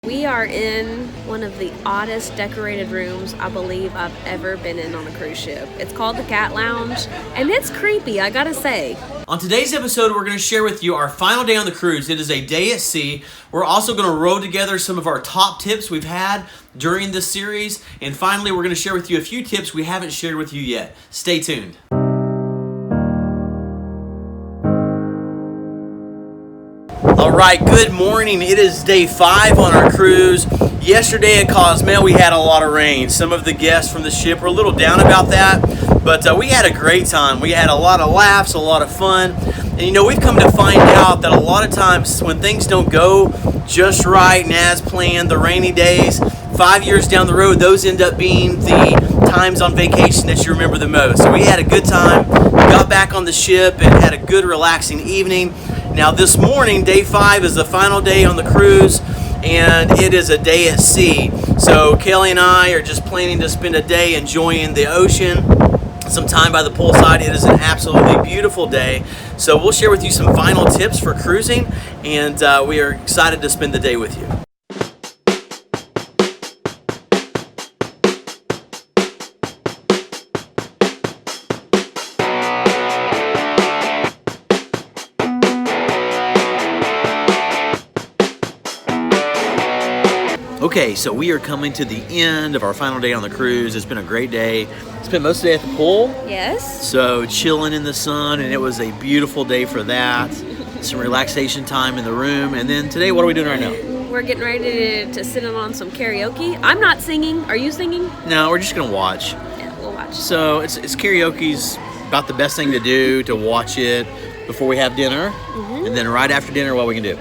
We are in one of the oddest decorated rooms I believe I've ever been in on a cruise ship. It's called the Cat Lounge, and it's creepy, I gotta say. On today's episode, we're going to share with you our final day on the cruise. It is a day at sea. We're also going to roll together some of our top tips we've had during this series. And finally, we're going to share with you a few tips we haven't shared with you yet. Stay tuned. All right, good morning. It is day 5 on our cruise. Yesterday at Cozumel, we had a lot of rain. Some of the guests from the ship were a little down about that, but we had a great time. We had a lot of laughs, a lot of fun. And you know, we've come to find out that a lot of times when things don't go just right and as planned, the rainy days, 5 years down the road, those end up being the times on vacation that you remember the most. So we had a good time. We got back on the ship and had a good, relaxing evening. Now this morning, day 5 is the final day on the cruise, and it is a day at sea. So Kelly and I are just planning to spend a day enjoying the ocean, some time by the poolside. It is an absolutely beautiful day. So we'll share with you some final tips for cruising, and we are excited to spend the day with you. Okay, so we are coming to the end of our final day on the cruise. It's been a great day. Spent most of the day at the pool. Yes. So chilling in the sun, and it was a beautiful day for that. Some relaxation time in the room. And then today, what are we doing right now? We're getting ready to sit in on some karaoke. I'm not singing. Are you singing? No, we're just gonna watch. Yeah, we'll watch. So it's karaoke's about the best thing to do, to watch it before we have dinner. And then right after dinner, what we can do?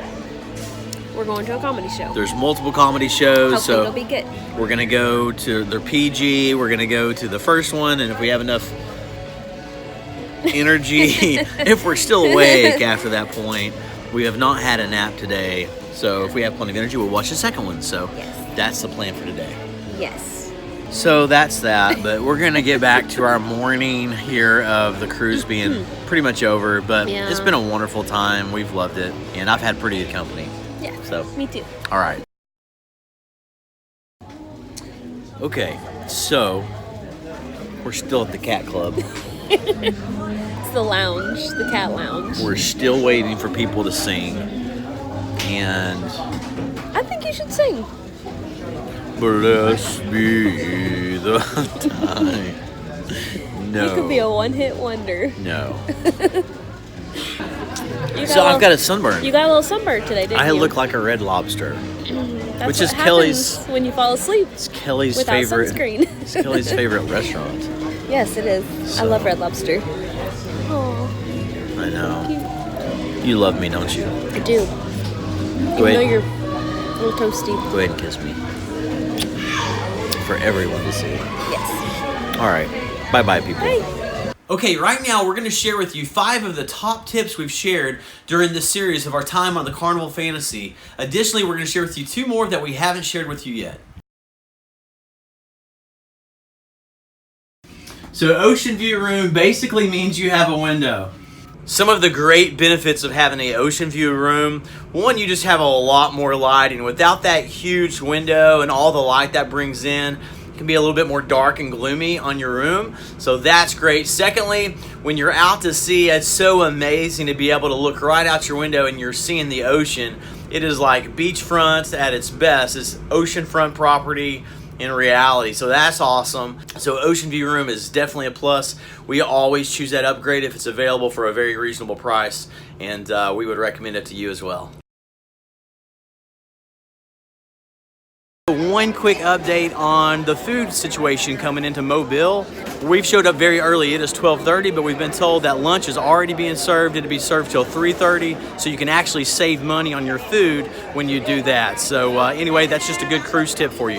We're going to a comedy show. There's multiple comedy shows. Hopefully so it'll be good. We're going to go to their PG. We're going to go to the first one. And if we have enough energy, if we're still awake after that point, we have not had a nap today. So if we have plenty of energy, we'll watch the second one. So Yes. That's the plan for today. Yes. So that's that. But we're going to get back to our morning here of the cruise being pretty much over. But Yeah. It's been a wonderful time. We've loved it. And I've had pretty good company. Yeah, So. me too. All right. Okay, so we're still at the cat club. It's the lounge, the Cat Lounge. We're still waiting for people to sing. And I think you should sing. blessed be the time. No. You could be a one-hit wonder. No. You So I've got a sunburn. You got a little sunburn today, didn't you? I look like a red lobster. That's which what is Kelly's- happens when you fall asleep It's Kelly's without favorite. sunscreen. It's Kelly's favorite restaurant. Yes, it is. I love Red Lobster. Oh, I know. You love me, don't you? I do. Go Even though ahead. you're a little toasty. Go ahead and kiss me. For everyone to see. Yes. All right. Bye-bye, people. Bye. Okay, right now we're going to share with you 5 of the top tips we've shared during this series of our time on the Carnival Fantasy. Additionally, we're going to share with you 2 more that we haven't shared with you yet. So, ocean view room basically means you have a window. Some of the great benefits of having an ocean view room: one, you just have a lot more lighting. Without that huge window and all the light that brings in, it can be a little bit more dark and gloomy on your room. So that's great. Secondly, when you're out to sea, it's so amazing to be able to look right out your window and you're seeing the ocean. It is like beachfront at its best. It's oceanfront property in reality. So that's awesome. So ocean view room is definitely a plus. We always choose that upgrade if it's available for a very reasonable price, and we would recommend it to you as well. One quick update on the food situation coming into Mobile. We've showed up very early. It is 12:30, but we've been told that lunch is already being served. It'll be served till 3:30, so you can actually save money on your food when you do that. So anyway, that's just a good cruise tip for you.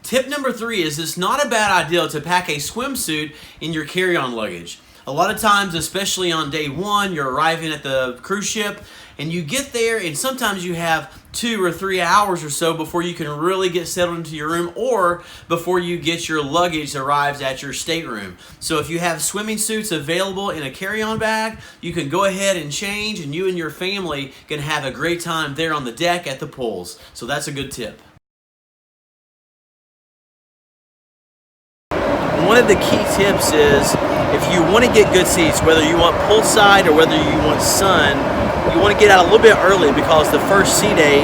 Tip number 3 is it's not a bad idea to pack a swimsuit in your carry-on luggage. A lot of times, especially on day 1, you're arriving at the cruise ship And you get there, and sometimes you have 2 or 3 hours or so before you can really get settled into your room, or before you get your luggage arrives at your stateroom. So if you have swimming suits available in a carry-on bag, you can go ahead and change, and you and your family can have a great time there on the deck at the pools. So that's a good tip. One of the key tips is, if you want to get good seats, whether you want poolside or whether you want sun, you want to get out a little bit early, because the first sea day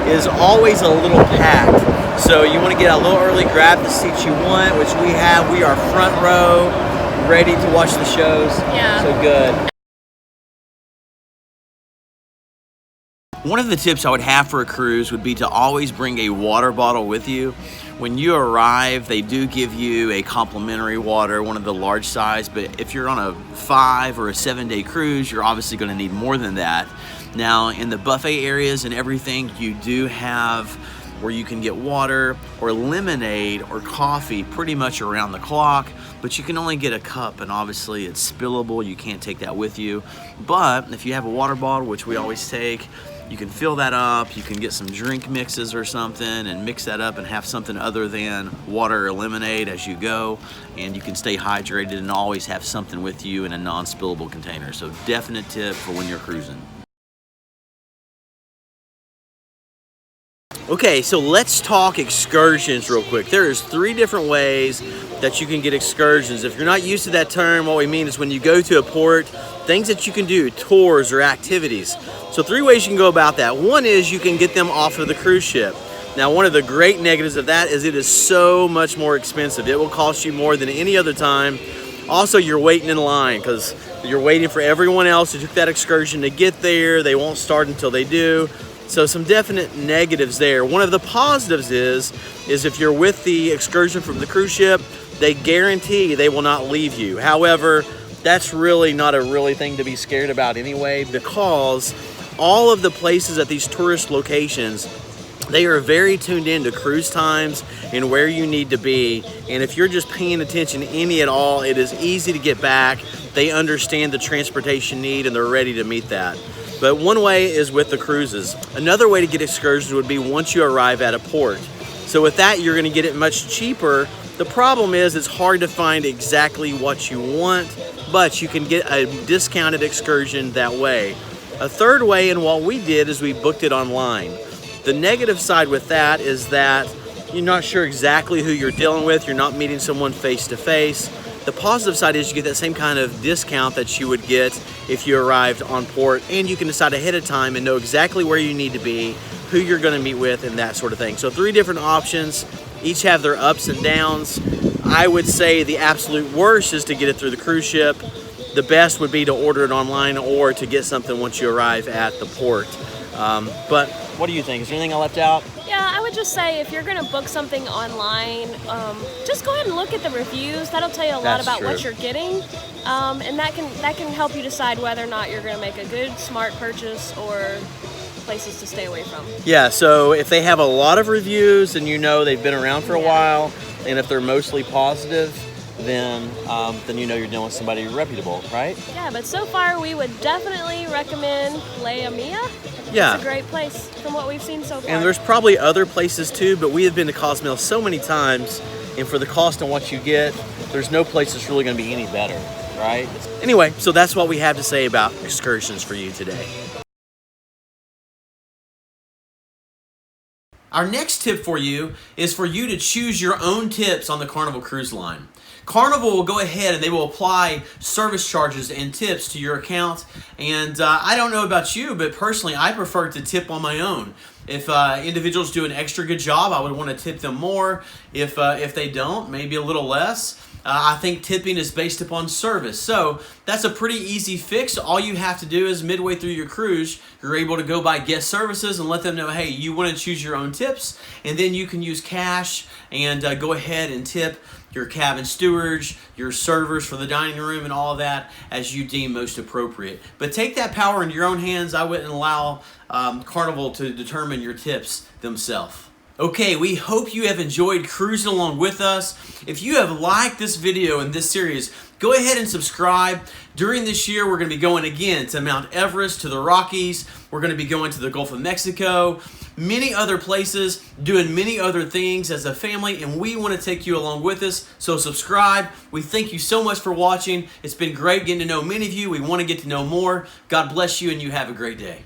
is always a little packed. So you want to get out a little early, grab the seats you want, which we have. We are front row, ready to watch the shows. Yeah. So good. One of the tips I would have for a cruise would be to always bring a water bottle with you. When you arrive, they do give you a complimentary water, one of the large size, but if you're on a 5 or a 7 day cruise, you're obviously going to need more than that. Now, in the buffet areas and everything, you do have where you can get water or lemonade or coffee pretty much around the clock, but you can only get a cup, and obviously it's spillable. You can't take that with you. But if you have a water bottle, which we always take, you can fill that up. You can get some drink mixes or something and mix that up and have something other than water or lemonade as you go, and you can stay hydrated and always have something with you in a non-spillable container. So definite tip for when you're cruising. Okay, so let's talk excursions real quick. There's 3 different ways that you can get excursions. If you're not used to that term, what we mean is when you go to a port, things that you can do, tours or activities. So 3 ways you can go about that. One is you can get them off of the cruise ship. Now, one of the great negatives of that is it is so much more expensive. It will cost you more than any other time. Also, you're waiting in line because you're waiting for everyone else who took that excursion to get there. They won't start until they do. So some definite negatives there. One of the positives is if you're with the excursion from the cruise ship, they guarantee they will not leave you. However, that's really not a thing to be scared about anyway, because all of the places at these tourist locations, they are very tuned in to cruise times and where you need to be. And if you're just paying attention any at all, it is easy to get back. They understand the transportation need and they're ready to meet that. But one way is with the cruises. Another way to get excursions would be once you arrive at a port. So with that, you're gonna get it much cheaper. The problem is it's hard to find exactly what you want, but you can get a discounted excursion that way. A third way, and what we did, is we booked it online. The negative side with that is that you're not sure exactly who you're dealing with. You're not meeting someone face to face. The positive side is you get that same kind of discount that you would get if you arrived on port, and you can decide ahead of time and know exactly where you need to be, who you're going to meet with, and that sort of thing. So 3 different options, each have their ups and downs. I would say the absolute worst is to get it through the cruise ship. The best would be to order it online or to get something once you arrive at the port. But what do you think? Is there anything I left out? Yeah, I would just say if you're going to book something online, just go ahead and look at the reviews. That'll tell you a lot about what you're getting, and that can help you decide whether or not you're going to make a good, smart purchase or places to stay away from. Yeah, so if they have a lot of reviews and you know they've been around for a while, and if they're mostly positive, then you know you're dealing with somebody reputable, right? Yeah, but so far we would definitely recommend Playa Mia. Yeah. It's a great place from what we've seen so far. And there's probably other places too, but we have been to Cozumel so many times, and for the cost and what you get, there's no place that's really going to be any better, right? Anyway, so that's what we have to say about excursions for you today. Our next tip for you is for you to choose your own tips on the Carnival Cruise Line. Carnival will go ahead and they will apply service charges and tips to your account. And I don't know about you, but personally, I prefer to tip on my own. If individuals do an extra good job, I would want to tip them more. If they don't, maybe a little less. I think tipping is based upon service. So that's a pretty easy fix. All you have to do is midway through your cruise, you're able to go by guest services and let them know, hey, you want to choose your own tips, and then you can use cash and go ahead and tip your cabin stewards, your servers for the dining room, and all of that as you deem most appropriate. But take that power into your own hands. I wouldn't allow Carnival to determine your tips themselves. Okay, we hope you have enjoyed cruising along with us. If you have liked this video and this series, go ahead and subscribe. During this year, we're going to be going again to Mount Everest, to the Rockies. We're going to be going to the Gulf of Mexico, many other places, doing many other things as a family, and we want to take you along with us. So subscribe. We thank you so much for watching. It's been great getting to know many of you. We want to get to know more. God bless you, and you have a great day.